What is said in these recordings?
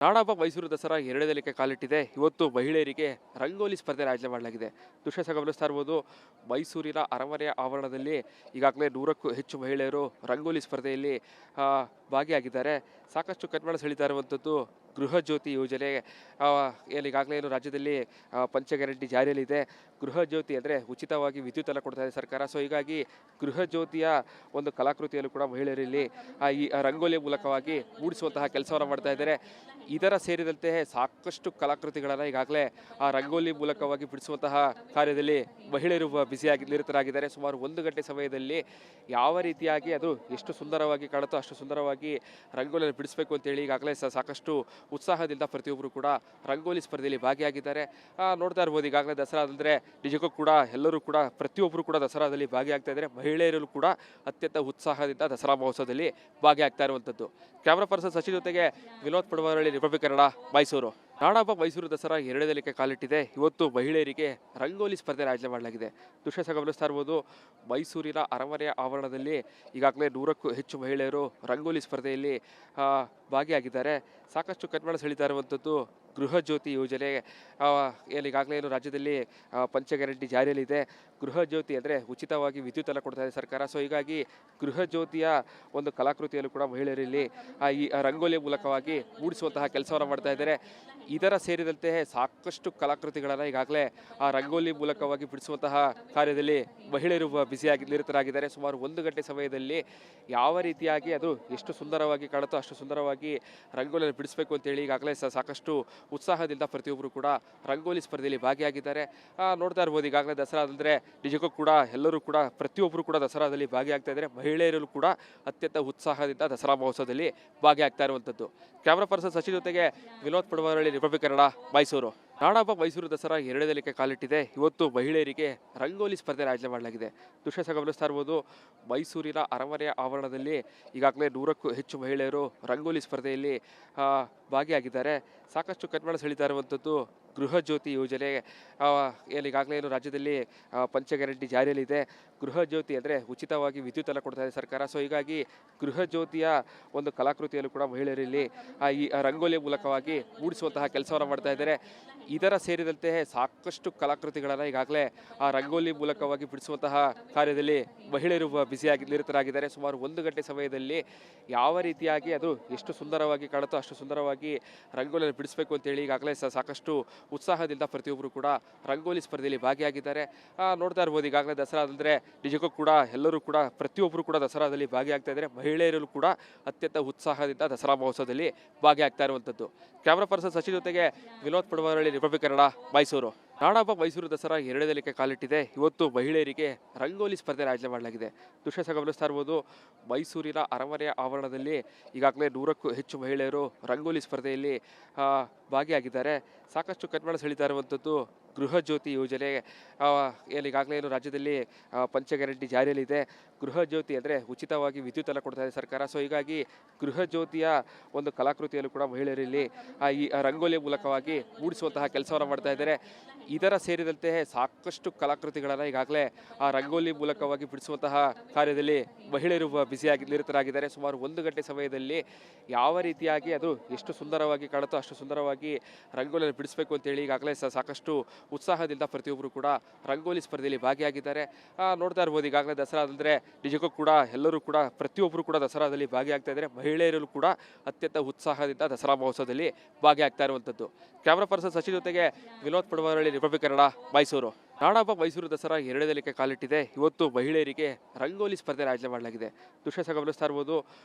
ನಾಡಹಬ್ಬ ಮೈಸೂರು ದಸರಾ ಎರಡನೇ ದಿನಕ್ಕೆ ಕಾಲಿಟ್ಟಿದೆ. ಇವತ್ತು ಮಹಿಳೆಯರಿಗೆ ರಂಗೋಲಿ ಸ್ಪರ್ಧೆ ಆಯೋಜನೆ ಮಾಡಲಾಗಿದೆ. ದೃಶ್ಯ ಗಮನಿಸ್ತಾ ಇರ್ಬೋದು. ಮೈಸೂರಿನ ಅರಮನೆಯ ಆವರಣದಲ್ಲಿ ಈಗಾಗಲೇ 100ಕ್ಕೂ ಹೆಚ್ಚು ಮಹಿಳೆಯರು ರಂಗೋಲಿ ಸ್ಪರ್ಧೆಯಲ್ಲಿ ಆ, ಭಾಗಿಯಾಗಿದ್ದಾರೆ. ಸಾಕಷ್ಟು ಕಣ್ಮನ ಸೆಳೀತಾ ಇರುವಂಥದ್ದು ಗೃಹ ಜ್ಯೋತಿ ಯೋಜನೆ. ಈಗಾಗಲೇ ಏನು ರಾಜ್ಯದಲ್ಲಿ ಪಂಚ ಗ್ಯಾರಂಟಿ ಜಾರಿಯಲ್ಲಿದೆ. ಗೃಹ ಜ್ಯೋತಿ ಅಂದರೆ ಉಚಿತವಾಗಿ ವಿದ್ಯುತ್ ಕೊಡ್ತಾ ಇದೆ ಸರ್ಕಾರ. ಸೊ ಹೀಗಾಗಿ ಗೃಹ ಜ್ಯೋತಿಯ ಒಂದು ಕಲಾಕೃತಿಯಲ್ಲೂ ಕೂಡ ಮಹಿಳೆಯರಲ್ಲಿ ಈ ರಂಗೋಲಿ ಮೂಲಕವಾಗಿ ಮೂಡಿಸುವಂತಹ ಕೆಲಸವನ್ನು ಮಾಡ್ತಾ ಇದ್ದಾರೆ. ಇದರ ಸೇರಿದಂತೆ ಸಾಕಷ್ಟು ಕಲಾಕೃತಿಗಳನ್ನು ಈಗಾಗಲೇ ಆ ರಂಗೋಲಿ ಮೂಲಕವಾಗಿ ಬಿಡಿಸುವಂತಹ ಕಾರ್ಯದಲ್ಲಿ ಮಹಿಳೆಯರು ಬ್ಯುಸಿಯಾಗಿ ನಿರತರಾಗಿದ್ದಾರೆ. ಸುಮಾರು 1 ಗಂಟೆ ಸಮಯದಲ್ಲಿ ಯಾವ ರೀತಿಯಾಗಿ ಅದು ಎಷ್ಟು ಸುಂದರವಾಗಿ ಕಾಣುತ್ತೋ ಅಷ್ಟು ಸುಂದರವಾಗಿ ರಂಗೋಲಿಯನ್ನು ಬಿಡಿಸಬೇಕು ಅಂತೇಳಿ ಈಗಾಗಲೇ ಸಾಕಷ್ಟು ಉತ್ಸಾಹದಿಂದ ಪ್ರತಿಯೊಬ್ಬರು ಕೂಡ ರಂಗೋಲಿ ಸ್ಪರ್ಧೆಯಲ್ಲಿ ಭಾಗಿಯಾಗಿದ್ದಾರೆ. ನೋಡ್ತಾ ಇರ್ಬೋದು, ಈಗಾಗಲೇ ದಸರಾ ಅಂದರೆ ನಿಜಕ್ಕೂ ಕೂಡ ಎಲ್ಲರೂ ಕೂಡ ಪ್ರತಿಯೊಬ್ಬರು ಕೂಡ ದಸರಾದಲ್ಲಿ ಭಾಗಿಯಾಗ್ತಾ ಇದ್ದಾರೆ. ಮಹಿಳೆಯರು ಕೂಡ ಅತ್ಯಂತ ಉತ್ಸಾಹದಿಂದ ದಸರಾ ಮಹೋತ್ಸವದಲ್ಲಿ ಭಾಗಿಯಾಗ್ತಾ ಇರುವಂಥದ್ದು. ಕ್ಯಾಮ್ರಾ ಪರ್ಸನ್ ಸಚಿನ್ ಜೊತೆಗೆ ವಿನೋದ್ ಪಡವರಳ್ಳಿ, ರಿಪಬ್ಲಿಕ್ ಕನ್ನಡ, ಮೈಸೂರು. ನಾಡಹಬ್ಬ ಮೈಸೂರು ದಸರಾ ಎರಡನೇ ದಿನಕ್ಕೆ ಕಾಲಿಟ್ಟಿದೆ. ಇವತ್ತು ಮಹಿಳೆಯರಿಗೆ ರಂಗೋಲಿ ಸ್ಪರ್ಧೆ ಆಯೋಜನೆ ಮಾಡಲಾಗಿದೆ. ದೃಶ್ಯ ಗಮನಿಸ್ತಾ ಇರ್ಬೋದು. ಮೈಸೂರಿನ ಅರಮನೆಯ ಆವರಣದಲ್ಲಿ ಈಗಾಗಲೇ 100ಕ್ಕೂ ಹೆಚ್ಚು ಮಹಿಳೆಯರು ರಂಗೋಲಿ ಸ್ಪರ್ಧೆಯಲ್ಲಿ ಭಾಗಿಯಾಗಿದ್ದಾರೆ. ಸಾಕಷ್ಟು ಕಣ್ಮನ ಸೆಳೀತಾ ಇರುವಂಥದ್ದು ಗೃಹ ಜ್ಯೋತಿ ಯೋಜನೆ. ಈಗಾಗಲೇ ಏನು ರಾಜ್ಯದಲ್ಲಿ ಪಂಚ ಗ್ಯಾರಂಟಿ ಜಾರಿಯಲ್ಲಿದೆ. ಗೃಹ ಜ್ಯೋತಿ ಅಂದರೆ ಉಚಿತವಾಗಿ ವಿದ್ಯುತ್ ಕೊಡ್ತಾ ಇದೆ ಸರ್ಕಾರ. ಸೊ ಹೀಗಾಗಿ ಗೃಹ ಜ್ಯೋತಿಯ ಒಂದು ಕಲಾಕೃತಿಯಲ್ಲೂ ಕೂಡ ಮಹಿಳೆಯರಲ್ಲಿ ಈ ರಂಗೋಲಿ ಮೂಲಕವಾಗಿ ಮೂಡಿಸುವಂತಹ ಕೆಲಸವನ್ನು ಮಾಡ್ತಾ ಇದ್ದಾರೆ. ಇದರ ಸೇರಿದಂತೆ ಸಾಕಷ್ಟು ಕಲಾಕೃತಿಗಳನ್ನು ಈಗಾಗಲೇ ಆ ರಂಗೋಲಿ ಮೂಲಕವಾಗಿ ಬಿಡಿಸುವಂತಹ ಕಾರ್ಯದಲ್ಲಿ ಮಹಿಳೆಯರು ಬ್ಯುಸಿಯಾಗಿ ನಿರತರಾಗಿದ್ದಾರೆ. ಸುಮಾರು 1 ಗಂಟೆ ಸಮಯದಲ್ಲಿ ಯಾವ ರೀತಿಯಾಗಿ ಅದು ಎಷ್ಟು ಸುಂದರವಾಗಿ ಕಾಣುತ್ತೋ ಅಷ್ಟು ಸುಂದರವಾಗಿ ರಂಗೋಲಿಯನ್ನು ಬಿಡಿಸಬೇಕು ಅಂತೇಳಿ ಈಗಾಗಲೇ ಸಾಕಷ್ಟು ಉತ್ಸಾಹದಿಂದ ಪ್ರತಿಯೊಬ್ಬರು ಕೂಡ ರಂಗೋಲಿ ಸ್ಪರ್ಧೆಯಲ್ಲಿ ಭಾಗಿಯಾಗಿದ್ದಾರೆ. ನೋಡ್ತಾ ಇರ್ಬೋದು, ಈಗಾಗಲೇ ದಸರಾ ಅಂದರೆ ನಿಜಕ್ಕೂ ಕೂಡ ಎಲ್ಲರೂ ಕೂಡ ಪ್ರತಿಯೊಬ್ಬರು ಕೂಡ ದಸರಾದಲ್ಲಿ ಭಾಗಿಯಾಗ್ತಾ ಇದ್ದಾರೆ. ಮಹಿಳೆಯರು ಕೂಡ ಅತ್ಯಂತ ಉತ್ಸಾಹದಿಂದ ದಸರಾ ಮಹೋತ್ಸವದಲ್ಲಿ ಭಾಗಿಯಾಗ್ತಾ ಇರುವಂಥದ್ದು. ಕ್ಯಾಮ್ರಾ ಪರ್ಸನ್ ಸಚಿನ್ ಜೊತೆಗೆ ವಿನೋದ್ ಪಡವರಳ್ಳಿ, ರಿಪಬ್ಲಿಕ್ ಕನ್ನಡ, ಮೈಸೂರು. ನಾಡಹಬ್ಬ ಮೈಸೂರು ದಸರಾ ಎರಡನೇ ದಿನಕ್ಕೆ ಕಾಲಿಟ್ಟಿದೆ. ಇವತ್ತು ಮಹಿಳೆಯರಿಗೆ ರಂಗೋಲಿ ಸ್ಪರ್ಧೆ ಆಯೋಜನೆ ಮಾಡಲಾಗಿದೆ. ದೃಶ್ಯ ಗಮನಿಸ್ತಾ ಇರ್ಬೋದು. ಮೈಸೂರಿನ ಅರಮನೆಯ ಆವರಣದಲ್ಲಿ ಈಗಾಗಲೇ 100ಕ್ಕೂ ಹೆಚ್ಚು ಮಹಿಳೆಯರು ರಂಗೋಲಿ ಸ್ಪರ್ಧೆಯಲ್ಲಿ ಭಾಗಿಯಾಗಿದ್ದಾರೆ. ಸಾಕಷ್ಟು ಕಣ್ಮನ ಸೆಳೀತಾ ಇರುವಂಥದ್ದು ಗೃಹ ಜ್ಯೋತಿ ಯೋಜನೆ. ಈಗಾಗಲೇ ಏನು ರಾಜ್ಯದಲ್ಲಿ ಪಂಚ ಗ್ಯಾರಂಟಿ ಜಾರಿಯಲ್ಲಿದೆ. ಗೃಹ ಜ್ಯೋತಿ ಅಂದರೆ ಉಚಿತವಾಗಿ ವಿದ್ಯುತ್ ಕೊಡ್ತಾ ಇದೆ ಸರ್ಕಾರ. ಸೊ ಹೀಗಾಗಿ ಗೃಹ ಜ್ಯೋತಿಯ ಒಂದು ಕಲಾಕೃತಿಯಲ್ಲೂ ಕೂಡ ಮಹಿಳೆಯರಲ್ಲಿ ಈ ರಂಗೋಲಿ ಮೂಲಕವಾಗಿ ಮೂಡಿಸುವಂತಹ ಕೆಲಸವನ್ನು ಮಾಡ್ತಾ ಇದ್ದಾರೆ. ಇದರ ಸೇರಿದಂತೆ ಸಾಕಷ್ಟು ಕಲಾಕೃತಿಗಳನ್ನು ಈಗಾಗಲೇ ಆ ರಂಗೋಲಿ ಮೂಲಕವಾಗಿ ಬಿಡಿಸುವಂತಹ ಕಾರ್ಯದಲ್ಲಿ ಮಹಿಳೆಯರು ಬ್ಯುಸಿಯಾಗಿ ನಿರತರಾಗಿದ್ದಾರೆ. ಸುಮಾರು 1 ಗಂಟೆ ಸಮಯದಲ್ಲಿ ಯಾವ ರೀತಿಯಾಗಿ ಅದು ಎಷ್ಟು ಸುಂದರವಾಗಿ ಕಾಣುತ್ತೋ ಅಷ್ಟು ಸುಂದರವಾಗಿ ರಂಗೋಲಿಯನ್ನು ಬಿಡಿಸಬೇಕು ಅಂತೇಳಿ ಈಗಾಗಲೇ ಸಾಕಷ್ಟು ಉತ್ಸಾಹದಿಂದ ಪ್ರತಿಯೊಬ್ಬರು ಕೂಡ ರಂಗೋಲಿ ಸ್ಪರ್ಧೆಯಲ್ಲಿ ಭಾಗಿಯಾಗಿದ್ದಾರೆ. ನೋಡ್ತಾ ಇರ್ಬೋದು, ಈಗಾಗಲೇ ದಸರಾ ಅಂದರೆ ನಿಜಕ್ಕೂ ಕೂಡ ಎಲ್ಲರೂ ಕೂಡ ಪ್ರತಿಯೊಬ್ಬರು ಕೂಡ ದಸರಾದಲ್ಲಿ ಭಾಗಿಯಾಗ್ತಾ ಇದ್ದಾರೆ. ಮಹಿಳೆಯರು ಕೂಡ ಅತ್ಯಂತ ಉತ್ಸಾಹದಿಂದ ದಸರಾ ಮಹೋತ್ಸವದಲ್ಲಿ ಭಾಗಿಯಾಗ್ತಾ ಇರುವಂಥದ್ದು. ಕ್ಯಾಮ್ರಾ ಪರ್ಸನ್ ಸಚಿನ್ ಜೊತೆಗೆ ವಿನೋದ್ ಪಡವರಳ್ಳಿ, ರಿಪಬ್ಲಿಕ್ ಕನ್ನಡ, ಮೈಸೂರು. ನಾಡಹಬ್ಬ ಮೈಸೂರು ದಸರಾ ಎರಡನೇ ದಿನಕ್ಕೆ ಕಾಲಿಟ್ಟಿದೆ. ಇವತ್ತು ಮಹಿಳೆಯರಿಗೆ ರಂಗೋಲಿ ಸ್ಪರ್ಧೆ ಆಯೋಜನೆ ಮಾಡಲಾಗಿದೆ. ದೃಶ್ಯ ಗಮನಿಸ್ತಾ ಇರ್ಬೋದು. ಮೈಸೂರಿನ ಅರಮನೆಯ ಆವರಣದಲ್ಲಿ ಈಗಾಗಲೇ 100ಕ್ಕೂ ಹೆಚ್ಚು ಮಹಿಳೆಯರು ರಂಗೋಲಿ ಸ್ಪರ್ಧೆಯಲ್ಲಿ ಭಾಗಿಯಾಗಿದ್ದಾರೆ. ಸಾಕಷ್ಟು ಕಣ್ಮನ ಸೆಳೀತಾ ಇರುವಂಥದ್ದು ಗೃಹ ಜ್ಯೋತಿ ಯೋಜನೆ. ಈಗಾಗಲೇ ಏನು ರಾಜ್ಯದಲ್ಲಿ ಪಂಚ ಗ್ಯಾರಂಟಿ ಜಾರಿಯಲ್ಲಿದೆ. ಗೃಹ ಜ್ಯೋತಿ ಅಂದರೆ ಉಚಿತವಾಗಿ ವಿದ್ಯುತ್ ಕೊಡ್ತಾ ಇದೆ ಸರ್ಕಾರ. ಸೊ ಹೀಗಾಗಿ ಗೃಹ ಜ್ಯೋತಿಯ ಒಂದು ಕಲಾಕೃತಿಯಲ್ಲೂ ಕೂಡ ಮಹಿಳೆಯರಲ್ಲಿ ಈ ರಂಗೋಲಿ ಮೂಲಕವಾಗಿ ಮೂಡಿಸುವಂತಹ ಕೆಲಸವನ್ನು ಮಾಡ್ತಾ ಇದ್ದಾರೆ. ಇದರ ಸೇರಿದಂತೆ ಸಾಕಷ್ಟು ಕಲಾಕೃತಿಗಳನ್ನು ಈಗಾಗಲೇ ಆ ರಂಗೋಲಿ ಮೂಲಕವಾಗಿ ಬಿಡಿಸುವಂತಹ ಕಾರ್ಯದಲ್ಲಿ ಮಹಿಳೆಯರು ಬ್ಯುಸಿಯಾಗಿ ನಿರತರಾಗಿದ್ದಾರೆ. ಸುಮಾರು 1 ಗಂಟೆ ಸಮಯದಲ್ಲಿ ಯಾವ ರೀತಿಯಾಗಿ ಅದು ಎಷ್ಟು ಸುಂದರವಾಗಿ ಕಾಣುತ್ತೋ ಅಷ್ಟು ಸುಂದರವಾಗಿ ರಂಗೋಲಿಯನ್ನು ಬಿಡಿಸಬೇಕು ಅಂತೇಳಿ ಈಗಾಗಲೇ ಸಾಕಷ್ಟು ಉತ್ಸಾಹದಿಂದ ಪ್ರತಿಯೊಬ್ಬರು ಕೂಡ ರಂಗೋಲಿ ಸ್ಪರ್ಧೆಯಲ್ಲಿ ಭಾಗಿಯಾಗಿದ್ದಾರೆ. ನೋಡ್ತಾ ಇರ್ಬೋದು, ಈಗಾಗಲೇ ದಸರಾ ಅಂದರೆ ನಿಜಕ್ಕೂ ಕೂಡ ಎಲ್ಲರೂ ಕೂಡ ಪ್ರತಿಯೊಬ್ಬರು ಕೂಡ ದಸರಾದಲ್ಲಿ ಭಾಗಿಯಾಗ್ತಾ ಇದ್ದಾರೆ. ಮಹಿಳೆಯರು ಕೂಡ ಅತ್ಯಂತ ಉತ್ಸಾಹದಿಂದ ದಸರಾ ಮಹೋತ್ಸವದಲ್ಲಿ ಭಾಗಿಯಾಗ್ತಾ ಇರುವಂಥದ್ದು. ಕ್ಯಾಮ್ರಾ ಪರ್ಸನ್ ಸಚಿನ್ ಜೊತೆಗೆ ವಿನೋದ್ ಪಡವರಳ್ಳಿ, ರಿಪಬ್ಲಿಕ್ ಕನ್ನಡ, ಮೈಸೂರು. ನಾಡಹಬ್ಬ ಮೈಸೂರು ದಸರಾ ಎರಡನೇ ದಿನಕ್ಕೆ ಕಾಲಿಟ್ಟಿದೆ. ಇವತ್ತು ಮಹಿಳೆಯರಿಗೆ ರಂಗೋಲಿ ಸ್ಪರ್ಧೆ ಆಯೋಜನೆ ಮಾಡಲಾಗಿದೆ. ದೃಶ್ಯ ಗಮನಿಸ್ತಾ ಇರ್ಬೋದು.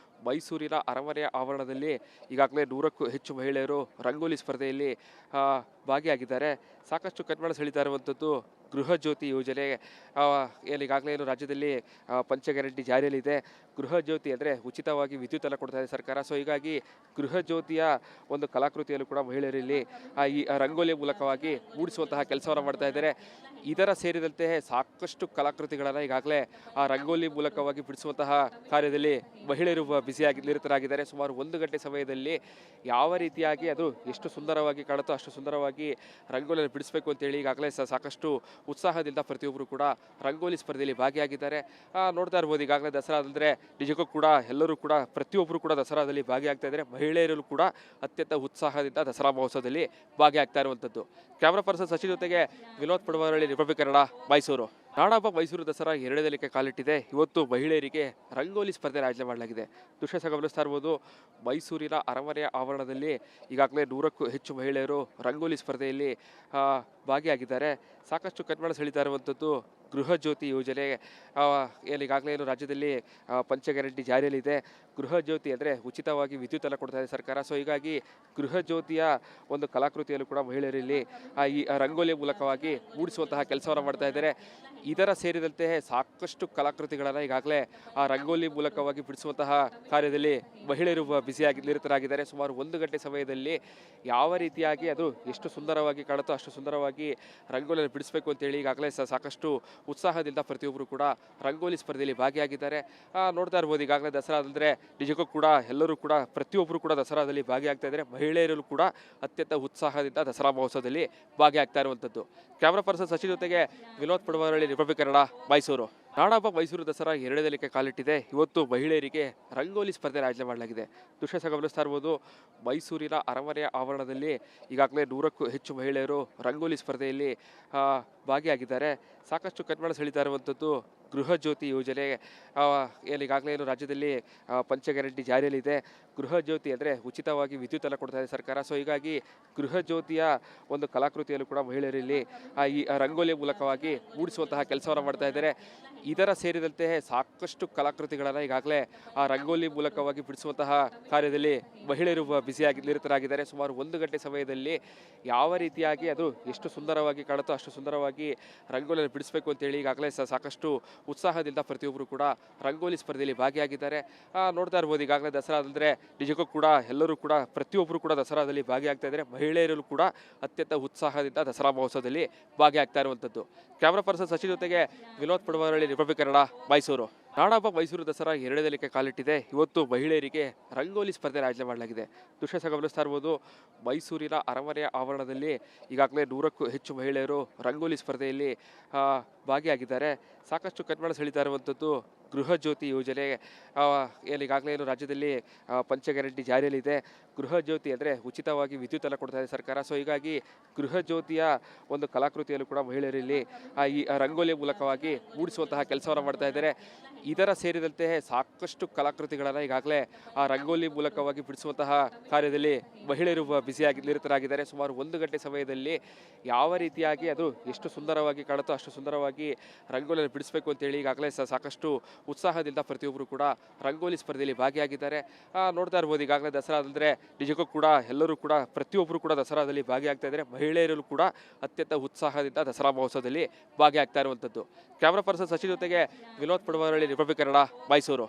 ಮೈಸೂರಿನ ಅರಮನೆಯ ಆವರಣದಲ್ಲಿ ಈಗಾಗಲೇ 100ಕ್ಕೂ ಹೆಚ್ಚು ಮಹಿಳೆಯರು ರಂಗೋಲಿ ಸ್ಪರ್ಧೆಯಲ್ಲಿ ಭಾಗಿಯಾಗಿದ್ದಾರೆ. ಸಾಕಷ್ಟು ಕಣ್ಮನ ಸೆಳೀತಾ ಇರುವಂಥದ್ದು ಗೃಹ ಜ್ಯೋತಿ ಯೋಜನೆ. ಈಗಾಗಲೇ ಏನು ರಾಜ್ಯದಲ್ಲಿ ಪಂಚ ಗ್ಯಾರಂಟಿ ಜಾರಿಯಲ್ಲಿದೆ. ಗೃಹ ಜ್ಯೋತಿ ಅಂದರೆ ಉಚಿತವಾಗಿ ವಿದ್ಯುತ್ ಕೊಡ್ತಾ ಇದೆ ಸರ್ಕಾರ. ಸೊ ಹೀಗಾಗಿ ಗೃಹ ಜ್ಯೋತಿಯ ಒಂದು ಕಲಾಕೃತಿಯಲ್ಲೂ ಕೂಡ ಮಹಿಳೆಯರಲ್ಲಿ ಈ ರಂಗೋಲಿ ಮೂಲಕವಾಗಿ ಮೂಡಿಸುವಂತಹ ಕೆಲಸವನ್ನು ಮಾಡ್ತಾ ಇದ್ದಾರೆ. ಇದರ ಸೇರಿದಂತೆ ಸಾಕಷ್ಟು ಕಲಾಕೃತಿಗಳನ್ನು ಈಗಾಗಲೇ ಆ ರಂಗೋಲಿ ಮೂಲಕವಾಗಿ ಬಿಡಿಸುವಂತಹ ಕಾರ್ಯದಲ್ಲಿ ಮಹಿಳೆಯರು ಬ್ಯುಸಿಯಾಗಿ ನಿರತರಾಗಿದ್ದಾರೆ. ಸುಮಾರು 1 ಗಂಟೆ ಸಮಯದಲ್ಲಿ ಯಾವ ರೀತಿಯಾಗಿ ಅದು ಎಷ್ಟು ಸುಂದರವಾಗಿ ಕಾಣುತ್ತೋ ಅಷ್ಟು ಸುಂದರವಾಗಿ ರಂಗೋಲಿಯನ್ನು ಬಿಡಿಸಬೇಕು ಅಂತೇಳಿ ಈಗಾಗಲೇ ಸಾಕಷ್ಟು ಉತ್ಸಾಹದಿಂದ ಪ್ರತಿಯೊಬ್ಬರು ಕೂಡ ರಂಗೋಲಿ ಸ್ಪರ್ಧೆಯಲ್ಲಿ ಭಾಗಿಯಾಗಿದ್ದಾರೆ. ನೋಡ್ತಾ ಇರ್ಬೋದು, ಈಗಾಗಲೇ ದಸರಾ ಅಂದರೆ ನಿಜಕ್ಕೂ ಕೂಡ ಎಲ್ಲರೂ ಕೂಡ ಪ್ರತಿಯೊಬ್ಬರು ಕೂಡ ದಸರಾದಲ್ಲಿ ಭಾಗಿಯಾಗ್ತಾ ಇದ್ದಾರೆ. ಮಹಿಳೆಯರು ಕೂಡ ಅತ್ಯಂತ ಉತ್ಸಾಹದಿಂದ ದಸರಾ ಮಹೋತ್ಸವದಲ್ಲಿ ಭಾಗಿಯಾಗ್ತಾ ಇರುವಂಥದ್ದು. ಕ್ಯಾಮ್ರಾ ಪರ್ಸನ್ ಸಚಿನ್ ಜೊತೆಗೆ ವಿನೋದ್ ಪಡವರಳ್ಳಿ, ರಿಪಬ್ಲಿಕ್ ಕನ್ನಡ, ಮೈಸೂರು. ನಾಡಹಬ್ಬ ಮೈಸೂರು ದಸರಾ 2ನೇ ದಿನಕ್ಕೆ ಕಾಲಿಟ್ಟಿದೆ. ಇವತ್ತು ಮಹಿಳೆಯರಿಗೆ ರಂಗೋಲಿ ಸ್ಪರ್ಧೆ ಆಯೋಜನೆ ಮಾಡಲಾಗಿದೆ. ದೃಶ್ಯ ಗಮನಿಸ್ತಾ ಇರ್ಬೋದು, ಮೈಸೂರಿನ ಅರಮನೆಯ ಆವರಣದಲ್ಲಿ ಈಗಾಗಲೇ 100ಕ್ಕೂ ಹೆಚ್ಚು ಮಹಿಳೆಯರು ರಂಗೋಲಿ ಸ್ಪರ್ಧೆಯಲ್ಲಿ ಭಾಗಿಯಾಗಿದ್ದಾರೆ. ಸಾಕಷ್ಟು ಕಣ್ಮನ ಸೆಳೀತಾ ಇರುವಂಥದ್ದು ಗೃಹ ಜ್ಯೋತಿ ಯೋಜನೆ. ಈಗಾಗಲೇ ರಾಜ್ಯದಲ್ಲಿ ಪಂಚ ಗ್ಯಾರಂಟಿ ಜಾರಿಯಲ್ಲಿದೆ. ಗೃಹ ಜ್ಯೋತಿ ಅಂದರೆ ಉಚಿತವಾಗಿ ವಿದ್ಯುತ್ ಕೊಡ್ತಾ ಇದೆ ಸರ್ಕಾರ. ಸೊ ಹೀಗಾಗಿ ಗೃಹ ಜ್ಯೋತಿಯ ಒಂದು ಕಲಾಕೃತಿಯಲ್ಲೂ ಕೂಡ ಮಹಿಳೆಯರಲ್ಲಿ ಈ ರಂಗೋಲಿಯ ಮೂಲಕವಾಗಿ ಮೂಡಿಸುವಂತಹ ಕೆಲಸವನ್ನು ಮಾಡ್ತಾ ಇದ್ದಾರೆ. ಇದರ ಸೇರಿದಂತೆ ಸಾಕಷ್ಟು ಕಲಾಕೃತಿಗಳನ್ನು ಈಗಾಗಲೇ ಆ ರಂಗೋಲಿ ಮೂಲಕವಾಗಿ ಬಿಡಿಸುವಂತಹ ಕಾರ್ಯದಲ್ಲಿ ಮಹಿಳೆಯರು ಬ್ಯುಸಿಯಾಗಿ ನಿರತರಾಗಿದ್ದಾರೆ. ಸುಮಾರು 1 ಗಂಟೆ ಸಮಯದಲ್ಲಿ ಯಾವ ರೀತಿಯಾಗಿ ಅದು ಎಷ್ಟು ಸುಂದರವಾಗಿ ಕಾಣುತ್ತೋ ಅಷ್ಟು ಸುಂದರವಾಗಿ ರಂಗೋಲಿಯನ್ನು ಬಿಡಿಸಬೇಕು ಅಂತೇಳಿ ಈಗಾಗಲೇ ಸಾಕಷ್ಟು ಉತ್ಸಾಹದಿಂದ ಪ್ರತಿಯೊಬ್ಬರು ಕೂಡ ರಂಗೋಲಿ ಸ್ಪರ್ಧೆಯಲ್ಲಿ ಭಾಗಿಯಾಗಿದ್ದಾರೆ. ನೋಡ್ತಾ ಇರ್ಬೋದು, ಈಗಾಗಲೇ ದಸರಾ ಅಂದರೆ ನಿಜಕ್ಕೂ ಕೂಡ ಎಲ್ಲರೂ ಕೂಡ ಪ್ರತಿಯೊಬ್ಬರು ಕೂಡ ದಸರಾದಲ್ಲಿ ಭಾಗಿಯಾಗ್ತಾ ಇದ್ದಾರೆ. ಮಹಿಳೆಯರು ಕೂಡ ಅತ್ಯಂತ ಉತ್ಸಾಹದಿಂದ ದಸರಾ ಮಹೋತ್ಸವದಲ್ಲಿ ಭಾಗಿಯಾಗ್ತಾ ಇರುವಂಥದ್ದು. ಕ್ಯಾಮ್ರಾ ಪರ್ಸನ್ ಸಚಿನ್ ಜೊತೆಗೆ ವಿನೋದ್ ಪಡವರಳ್ಳಿ, ರಿಪಬ್ಲಿಕ್ ಕನ್ನಡ, ಮೈಸೂರು. ನಾಡಹಬ್ಬ ಮೈಸೂರು ದಸರಾ 2ನೇ ದಿನಕ್ಕೆ ಕಾಲಿಟ್ಟಿದೆ. ಇವತ್ತು ಮಹಿಳೆಯರಿಗೆ ರಂಗೋಲಿ ಸ್ಪರ್ಧೆ ಆಯೋಜನೆ ಮಾಡಲಾಗಿದೆ. ದೃಶ್ಯ ಗಮನಿಸ್ತಾ ಇರ್ಬೋದು, ಮೈಸೂರಿನ ಅರಮನೆಯ ಆವರಣದಲ್ಲಿ ಈಗಾಗಲೇ 100ಕ್ಕೂ ಹೆಚ್ಚು ಮಹಿಳೆಯರು ರಂಗೋಲಿ ಸ್ಪರ್ಧೆಯಲ್ಲಿ ಭಾಗಿಯಾಗಿದ್ದಾರೆ. ಸಾಕಷ್ಟು ಕಣ್ಮನ ಸೆಳೀತಾ ಇರುವಂಥದ್ದು ಗೃಹ ಜ್ಯೋತಿ ಯೋಜನೆ. ಈಗಾಗಲೇ ರಾಜ್ಯದಲ್ಲಿ ಪಂಚ ಗ್ಯಾರಂಟಿ ಜಾರಿಯಲ್ಲಿದೆ. ಗೃಹ ಜ್ಯೋತಿ ಅಂದರೆ ಉಚಿತವಾಗಿ ವಿದ್ಯುತ್ ಕೊಡ್ತಾ ಇದೆ ಸರ್ಕಾರ. ಸೊ ಹೀಗಾಗಿ ಗೃಹ ಜ್ಯೋತಿಯ ಒಂದು ಕಲಾಕೃತಿಯಲ್ಲೂ ಕೂಡ ಮಹಿಳೆಯರಲ್ಲಿ ಈ ರಂಗೋಲಿಯ ಮೂಲಕವಾಗಿ ಮೂಡಿಸುವಂತಹ ಕೆಲಸವನ್ನು ಮಾಡ್ತಾ ಇದ್ದಾರೆ. ಇದರ ಸೇರಿದಂತೆ ಸಾಕಷ್ಟು ಕಲಾಕೃತಿಗಳನ್ನು ಈಗಾಗಲೇ ಆ ರಂಗೋಲಿ ಮೂಲಕವಾಗಿ ಬಿಡಿಸುವಂತಹ ಕಾರ್ಯದಲ್ಲಿ ಮಹಿಳೆಯರು ಬ್ಯುಸಿಯಾಗಿ ನಿರತರಾಗಿದ್ದಾರೆ. ಸುಮಾರು 1 ಗಂಟೆ ಸಮಯದಲ್ಲಿ ಯಾವ ರೀತಿಯಾಗಿ ಅದು ಎಷ್ಟು ಸುಂದರವಾಗಿ ಕಾಣುತ್ತೋ ಅಷ್ಟು ಸುಂದರವಾಗಿ ರಂಗೋಲಿಯನ್ನು ಬಿಡಿಸಬೇಕು ಅಂತೇಳಿ ಈಗಾಗಲೇ ಸಾಕಷ್ಟು ಉತ್ಸಾಹದಿಂದ ಪ್ರತಿಯೊಬ್ಬರು ಕೂಡ ರಂಗೋಲಿ ಸ್ಪರ್ಧೆಯಲ್ಲಿ ಭಾಗಿಯಾಗಿದ್ದಾರೆ. ನೋಡ್ತಾ ಇರ್ಬೋದು, ಈಗಾಗಲೇ ದಸರಾ ಅಂದರೆ ನಿಜಕ್ಕೂ ಕೂಡ ಎಲ್ಲರೂ ಕೂಡ ಪ್ರತಿಯೊಬ್ಬರು ಕೂಡ ದಸರಾದಲ್ಲಿ ಭಾಗಿಯಾಗ್ತಾ ಇದ್ದಾರೆ. ಮಹಿಳೆಯರು ಕೂಡ ಅತ್ಯಂತ ಉತ್ಸಾಹದಿಂದ ದಸರಾ ಮಹೋತ್ಸವದಲ್ಲಿ ಭಾಗಿಯಾಗ್ತಾ ಇರುವಂಥದ್ದು. ಕ್ಯಾಮ್ರಾ ಪರ್ಸನ್ ಸಚಿನ್ ಜೊತೆಗೆ ವಿನೋದ್ ಪಡವರಳ್ಳಿ, ರಿಪಬ್ಲಿಕ್ ಕನ್ನಡ, ಮೈಸೂರು. ನಾಡಹಬ್ಬ ಮೈಸೂರು ದಸರಾ 2ನೇ ದಿನಕ್ಕೆ ಕಾಲಿಟ್ಟಿದೆ. ಇವತ್ತು ಮಹಿಳೆಯರಿಗೆ ರಂಗೋಲಿ ಸ್ಪರ್ಧೆ ಆಯೋಜನೆ ಮಾಡಲಾಗಿದೆ. ದೃಶ್ಯ ಗಮನಿಸ್ತಾ ಇರ್ಬೋದು, ಮೈಸೂರಿನ ಅರಮನೆಯ ಆವರಣದಲ್ಲಿ ಈಗಾಗಲೇ 100ಕ್ಕೂ ಹೆಚ್ಚು ಮಹಿಳೆಯರು ರಂಗೋಲಿ ಸ್ಪರ್ಧೆಯಲ್ಲಿ ಭಾಗಿಯಾಗಿದ್ದಾರೆ. ಸಾಕಷ್ಟು ಕಣ್ಮನ ಸೆಳೀತಾ ಇರುವಂಥದ್ದು ಗೃಹ ಜ್ಯೋತಿ ಯೋಜನೆ. ಈಗಾಗಲೇ ರಾಜ್ಯದಲ್ಲಿ ಪಂಚ ಗ್ಯಾರಂಟಿ ಜಾರಿಯಲ್ಲಿದೆ. ಗೃಹ ಜ್ಯೋತಿ ಅಂದರೆ ಉಚಿತವಾಗಿ ವಿದ್ಯುತ್ ಕೊಡ್ತಾ ಇದೆ ಸರ್ಕಾರ. ಸೊ ಹೀಗಾಗಿ ಗೃಹ ಜ್ಯೋತಿಯ ಒಂದು ಕಲಾಕೃತಿಯಲ್ಲೂ ಕೂಡ ಮಹಿಳೆಯರಲ್ಲಿ ಈ ರಂಗೋಲಿಯ ಮೂಲಕವಾಗಿ ಮೂಡಿಸುವಂತಹ ಕೆಲಸವನ್ನು ಮಾಡ್ತಾ ಇದ್ದಾರೆ. ಇದರ ಸೇರಿದಂತೆ ಸಾಕಷ್ಟು ಕಲಾಕೃತಿಗಳನ್ನು ಈಗಾಗಲೇ ಆ ರಂಗೋಲಿ ಮೂಲಕವಾಗಿ ಬಿಡಿಸುವಂತಹ ಕಾರ್ಯದಲ್ಲಿ ಮಹಿಳೆಯರು ಬ್ಯುಸಿಯಾಗಿ ನಿರತರಾಗಿದ್ದಾರೆ. ಸುಮಾರು 1 ಗಂಟೆ ಸಮಯದಲ್ಲಿ ಯಾವ ರೀತಿಯಾಗಿ ಅದು ಎಷ್ಟು ಸುಂದರವಾಗಿ ಕಾಣುತ್ತೋ ಅಷ್ಟು ಸುಂದರವಾಗಿ ರಂಗೋಲಿಯನ್ನು ಬಿಡಿಸಬೇಕು ಅಂತೇಳಿ ಈಗಾಗಲೇ ಸಾಕಷ್ಟು ಉತ್ಸಾಹದಿಂದ ಪ್ರತಿಯೊಬ್ಬರು ಕೂಡ ರಂಗೋಲಿ ಸ್ಪರ್ಧೆಯಲ್ಲಿ ಭಾಗಿಯಾಗಿದ್ದಾರೆ. ನೋಡ್ತಾ ಇರ್ಬೋದು, ಈಗಾಗಲೇ ದಸರಾ ಅಂದರೆ ನಿಜಕ್ಕೂ ಕೂಡ ಎಲ್ಲರೂ ಕೂಡ ಪ್ರತಿಯೊಬ್ಬರು ಕೂಡ ದಸರಾದಲ್ಲಿ ಭಾಗಿಯಾಗ್ತಾ ಇದ್ದಾರೆ. ಮಹಿಳೆಯರು ಕೂಡ ಅತ್ಯಂತ ಉತ್ಸಾಹದಿಂದ ದಸರಾ ಮಹೋತ್ಸವದಲ್ಲಿ ಭಾಗಿಯಾಗ್ತಾ ಇರುವಂಥದ್ದು. ಕ್ಯಾಮ್ರಾ ಪರ್ಸನ್ ಸಚಿನ್ ಜೊತೆಗೆ ವಿನೋದ್ ಪಡವರಳ್ಳಿ, ರಿಪಬ್ಲಿಕ್ ಕನ್ನಡ, ಮೈಸೂರು.